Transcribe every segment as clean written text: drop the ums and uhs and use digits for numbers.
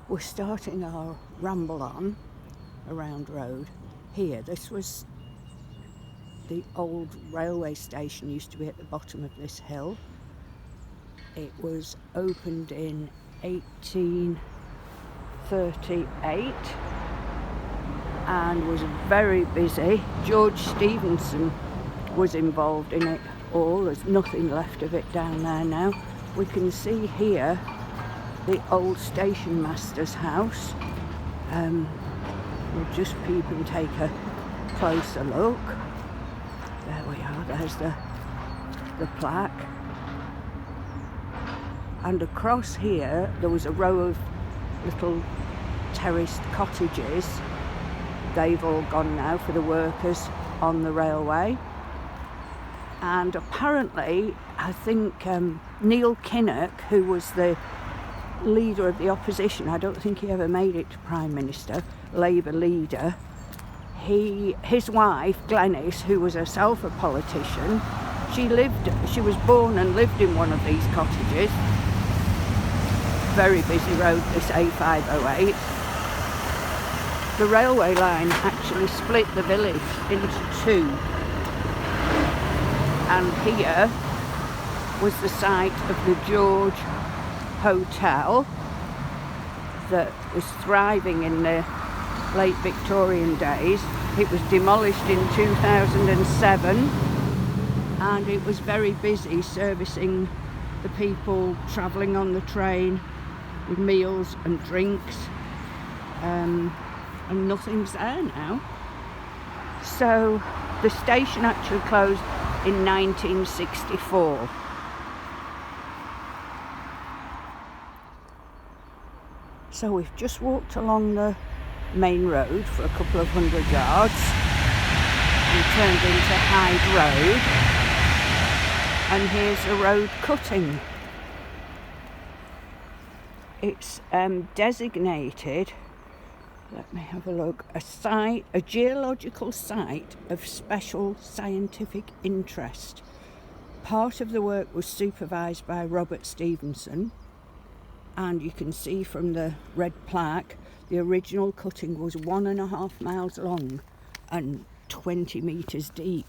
We're starting our ramble on around Road here. This was the old railway station, used to be at the bottom of this hill. It was opened in 1838 and was very busy. George Stephenson was involved in it all. There's nothing left of it down there now. We can see here the old station master's house. We'll just peep and take a closer look. There we are, there's the plaque. And across here there was a row of little terraced cottages. They've all gone now for the workers on the railway. And apparently, I think Neil Kinnock, who was the leader of the opposition, I don't think he ever made it to Prime Minister, Labour leader, his wife Glenys, who was herself a politician, she was born and lived in one of these cottages. Very busy road, this A508. The railway line actually split the village into two, and here was the site of the George Hotel that was thriving in the late Victorian days. It was demolished in 2007 and it was very busy servicing the people travelling on the train with meals and drinks, and nothing's there now. So the station actually closed in 1964. So we've just walked along the main road for a couple of 100 yards and turned into Hyde Road, and here's the road cutting. It's designated, let me have a look, a geological site of special scientific interest. Part of the work was supervised by Robert Stephenson, and you can see from the red plaque the original cutting was 1.5 miles long and 20 metres deep.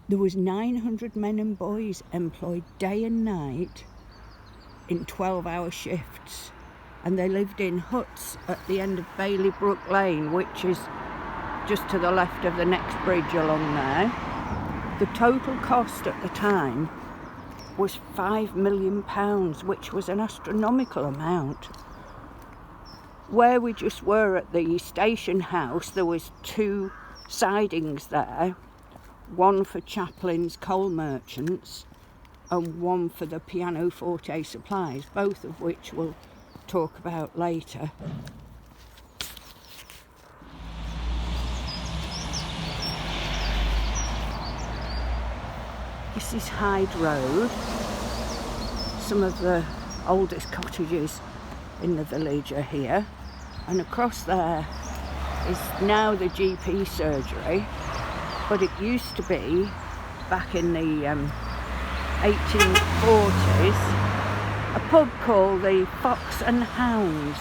There was 900 men and boys employed day and night in 12-hour shifts, and they lived in huts at the end of Bailey Brook Lane, which is just to the left of the next bridge along there. The total cost at the time was £5 million, which was an astronomical amount. Where we just were at the station house, there was 2 sidings there, one for Chaplin's coal merchants and one for the pianoforte supplies, both of which we'll talk about later. This is Hyde Road. Some of the oldest cottages in the village are here, and across there is now the GP surgery, but it used to be, back in the 1840s, a pub called the Fox and Hounds,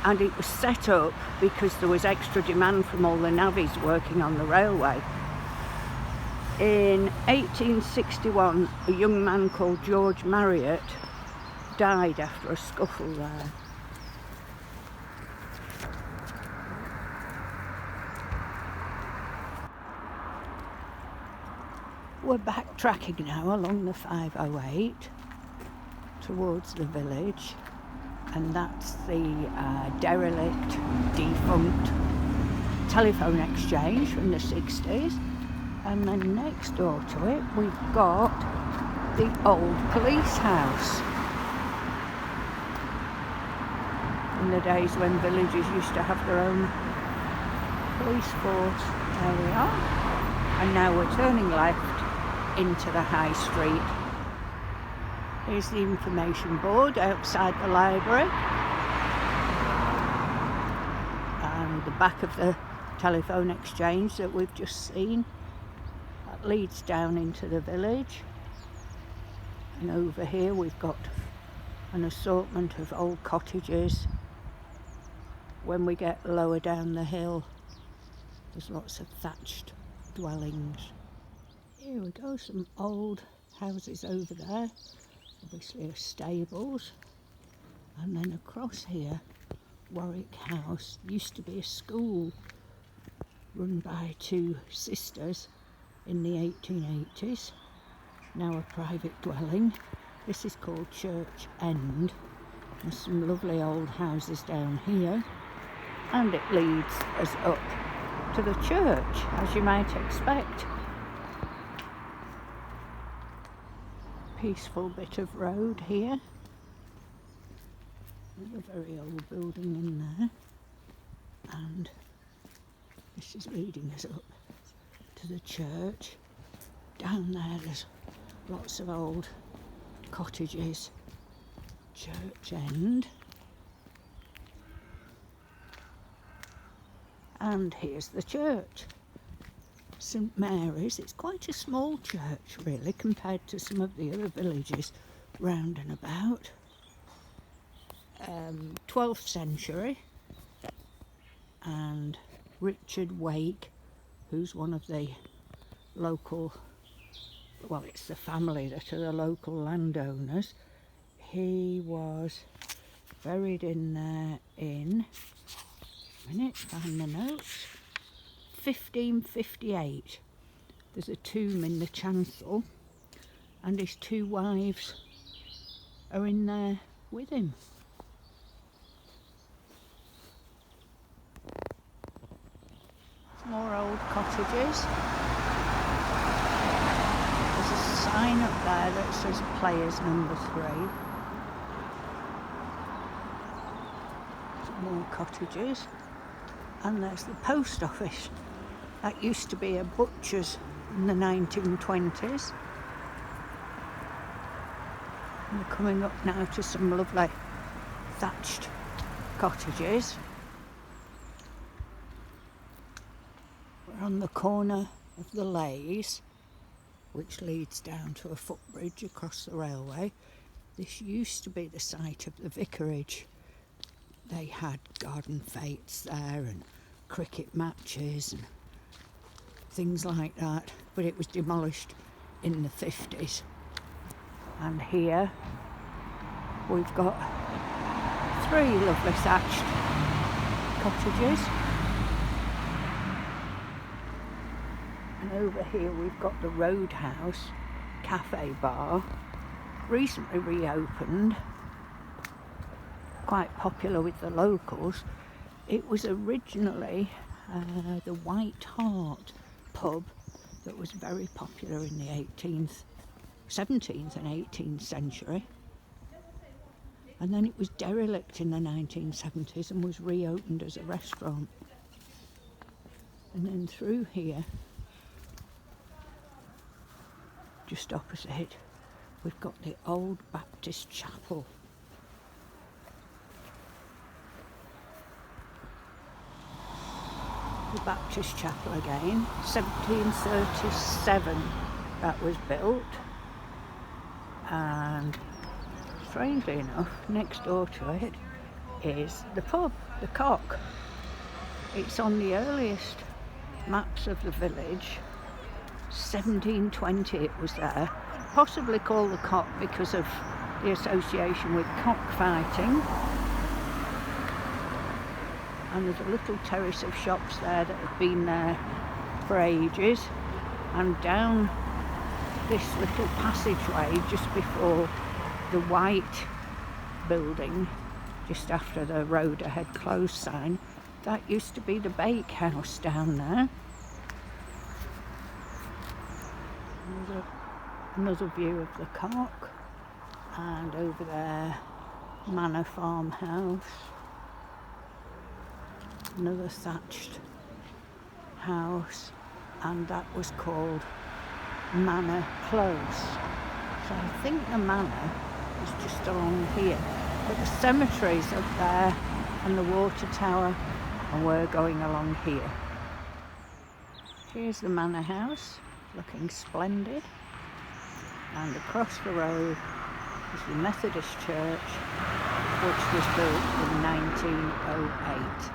and it was set up because there was extra demand from all the navvies working on the railway. In 1861, a young man called George Marriott died after a scuffle there. We're backtracking now along the 508 towards the village, and that's the derelict, defunct telephone exchange from the 60s. And then next door to it we've got the old police house. In the days when villages used to have their own police force. There we are. And now we're turning left into the high street. Here's the information board outside the library. And the back of the telephone exchange that we've just seen. That leads down into the village. And over here we've got an assortment of old cottages. When we get lower down the hill, there's lots of thatched dwellings. Here we go, some old houses over there, obviously are stables. And then across here, Warwick House used to be a school run by two sisters in the 1880s, now a private dwelling. This is called Church End. There's some lovely old houses down here, and it leads us up to the church, as you might expect. Peaceful bit of road here. Another very old building in there, and this is leading us up to the church. Down there there's lots of old cottages. Church End. And here's the church, St Mary's. It's quite a small church really compared to some of the other villages round and about. 12th century, and Richard Wake, who's one of the local, well, it's the family that are the local landowners. He was buried in there in, find the notes, 1558. There's a tomb in the chancel, and his two wives are in there with him. More old cottages. There's a sign up there that says Players number 3. Some more cottages. And there's the post office. That used to be a butcher's in the 1920s. And we're coming up now to some lovely thatched cottages. We're on the corner of the Leys, which leads down to a footbridge across the railway. This used to be the site of the vicarage. They had garden fetes there and cricket matches and things like that, but it was demolished in the 50s. And here we've got 3 lovely thatched cottages. And over here we've got the Roade House cafe bar, recently reopened, quite popular with the locals. It was originally the White Hart pub that was very popular in the 17th and 18th century, and then it was derelict in the 1970s and was reopened as a restaurant. And then through here, just opposite, we've got the old Baptist chapel. The Baptist chapel again, 1737 that was built, and strangely enough, next door to it is the pub, the Cock. It's on the earliest maps of the village. 1720 it was there, possibly called the Cock because of the association with cockfighting. And there's a little terrace of shops there that have been there for ages, and down this little passageway just before the white building, just after the road ahead closed sign, that used to be the bakehouse down there. Another view of the Cock, and over there Manor farmhouse, another thatched house, and that was called Manor Close. So I think the manor is just along here, but the cemetery's up there and the water tower, and we're going along here. Here's the Manor House, looking splendid, and across the road is the Methodist church, which was built in 1908.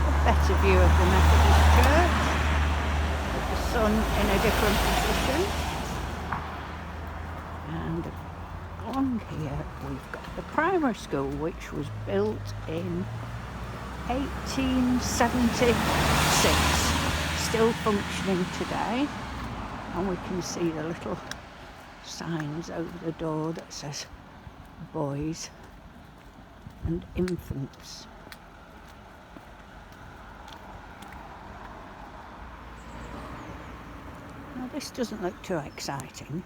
A better view of the Methodist church, with the sun in a different position. And along here we've got the primary school, which was built in 1876, still functioning today, and we can see the little signs over the door that says boys and infants. Now this doesn't look too exciting,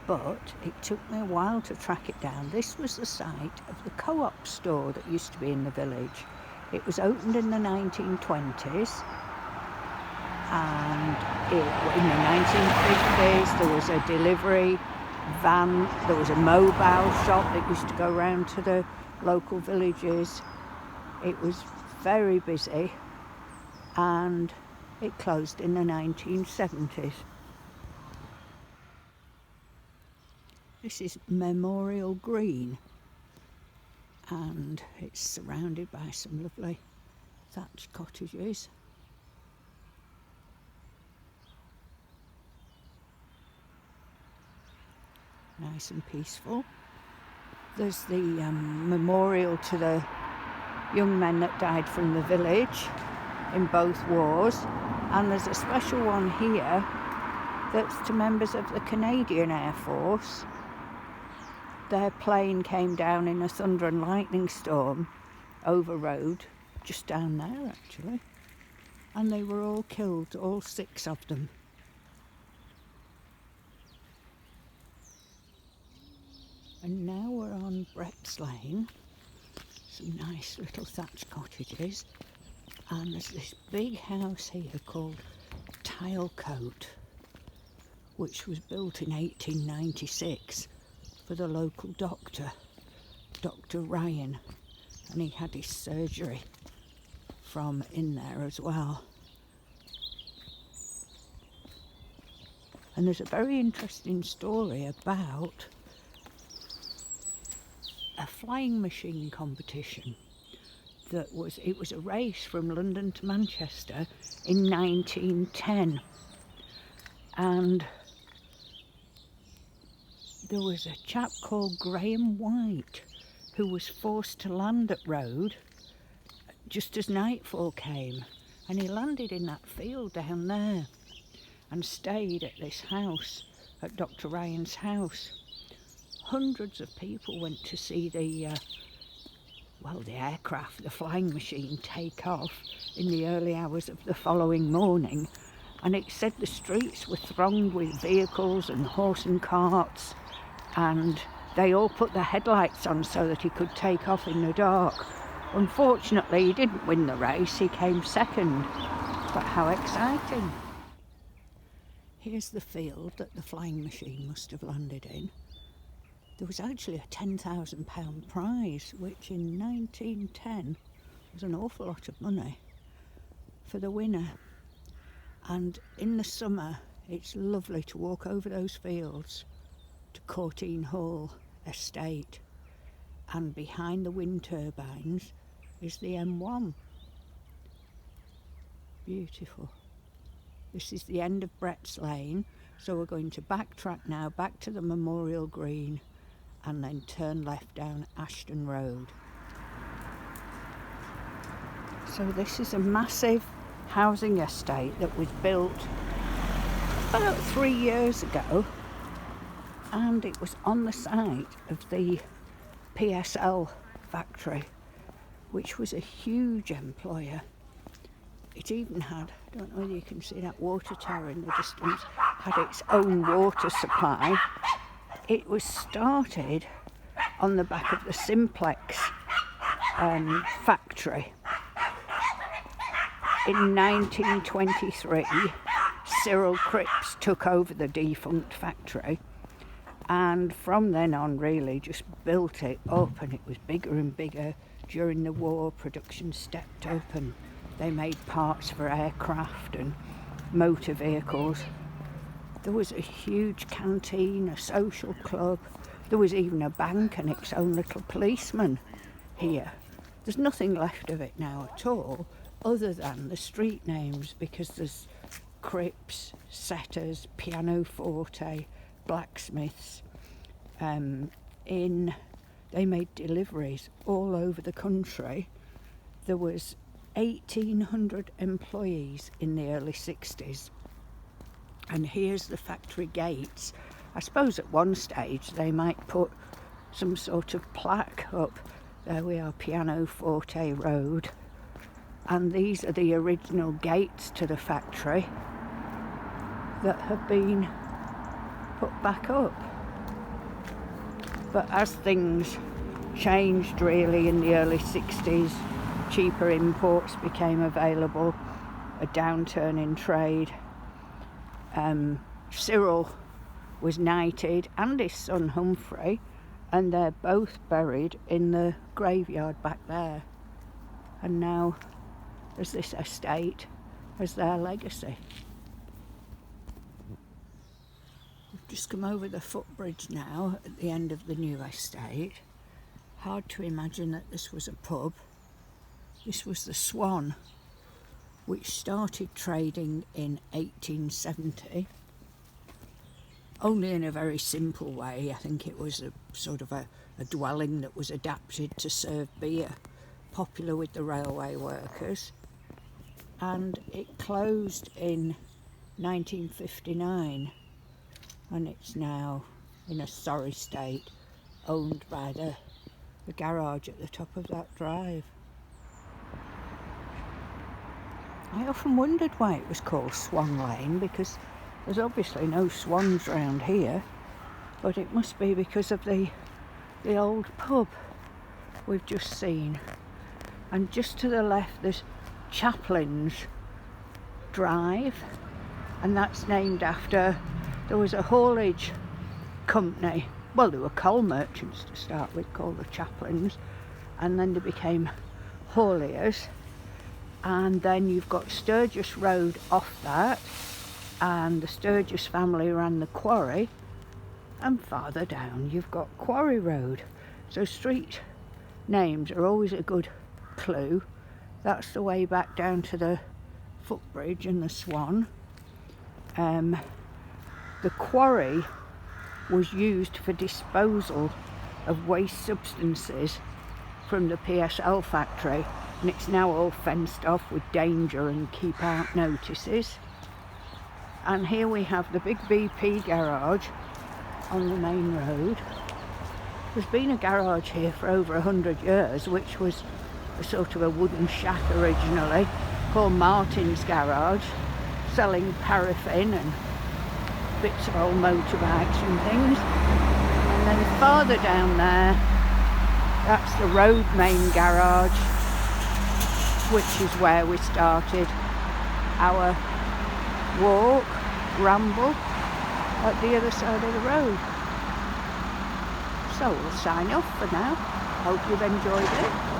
but it took me a while to track it down. This was the site of the co-op store that used to be in the village. It was opened in the 1920s, and in the 1950s there was a delivery van, there was a mobile shop that used to go around to the local villages. It was very busy, and it closed in the 1970s. This is Memorial Green, and it's surrounded by some lovely thatched cottages. Nice and peaceful. There's the memorial to the young men that died from the village in both wars, and there's a special one here that's to members of the Canadian Air Force. Their plane came down in a thunder and lightning storm over Roade, just down there actually, and they were all killed, all 6 of them. And now we're on Brett's Lane, some nice little thatched cottages, and there's this big house here called Tilecote, which was built in 1896 for the local doctor, Dr. Ryan, and he had his surgery from in there as well. And there's a very interesting story about a flying machine competition it was a race from London to Manchester in 1910, and there was a chap called Graham White who was forced to land at Roade just as nightfall came, and he landed in that field down there and stayed at this house, at Dr. Ryan's house. Hundreds of people went to see the aircraft, the flying machine, take off in the early hours of the following morning, and it said the streets were thronged with vehicles and horse and carts, and they all put their headlights on so that he could take off in the dark. Unfortunately, he didn't win the race, he came second, but how exciting. Here's the field that the flying machine must have landed in. There was actually a £10,000 prize, which in 1910 was an awful lot of money for the winner. And in the summer, it's lovely to walk over those fields to Courtin Hall estate, and behind the wind turbines is the M1. Beautiful. This is the end of Brett's Lane, so we're going to backtrack now back to the Memorial Green and then turn left down Ashton Road. So this is a massive housing estate that was built about 3 years ago, and it was on the site of the PSL factory, which was a huge employer. It even had, I don't know whether you can see that water tower in the distance, had its own water supply. It was started on the back of the Simplex factory. In 1923, Cyril Cripps took over the defunct factory, and from then on really just built it up, and it was bigger and bigger. During the war, production stepped up and they made parts for aircraft and motor vehicles. There was a huge canteen, a social club. There was even a bank and its own little policeman here. There's nothing left of it now at all, other than the street names, because there's Crips, Setters, Pianoforte, blacksmiths. They made deliveries all over the country. There was 1,800 employees in the early 60s. And here's the factory gates. I suppose at one stage they might put some sort of plaque up. There we are, Forte Road. And these are the original gates to the factory that have been put back up. But as things changed really in the early 60s, cheaper imports became available, a downturn in trade. Cyril was knighted, and his son Humphrey, and they're both buried in the graveyard back there. And now there's this estate as their legacy. We've just come over the footbridge now at the end of the new estate. Hard to imagine that this was a pub. This was the Swan, which started trading in 1870. Only in a very simple way. I think it was a sort of a dwelling that was adapted to serve beer, popular with the railway workers. And it closed in 1959, and it's now in a sorry state, owned by the garage at the top of that drive. I often wondered why it was called Swan Lane, because there's obviously no swans round here, but it must be because of the old pub we've just seen. And just to the left there's Chaplin's Drive, and that's named after, there was a haulage company, well, they were coal merchants to start with, called the Chaplins, and then they became hauliers. And then you've got Sturgis Road off that, and the Sturgis family ran the quarry, and farther down you've got Quarry Road. So street names are always a good clue. That's the way back down to the footbridge and the Swan. The quarry was used for disposal of waste substances from the PSL factory, and it's now all fenced off with danger and keep out notices. And here we have the big BP garage on the main road. There's been a garage here for over 100 years, which was a sort of a wooden shack originally, called Martin's Garage, selling paraffin and bits of old motorbikes and things. And then farther down there, that's the road main garage, which is where we started our walk, ramble, at the other side of the road. So we'll sign off for now. Hope you've enjoyed it.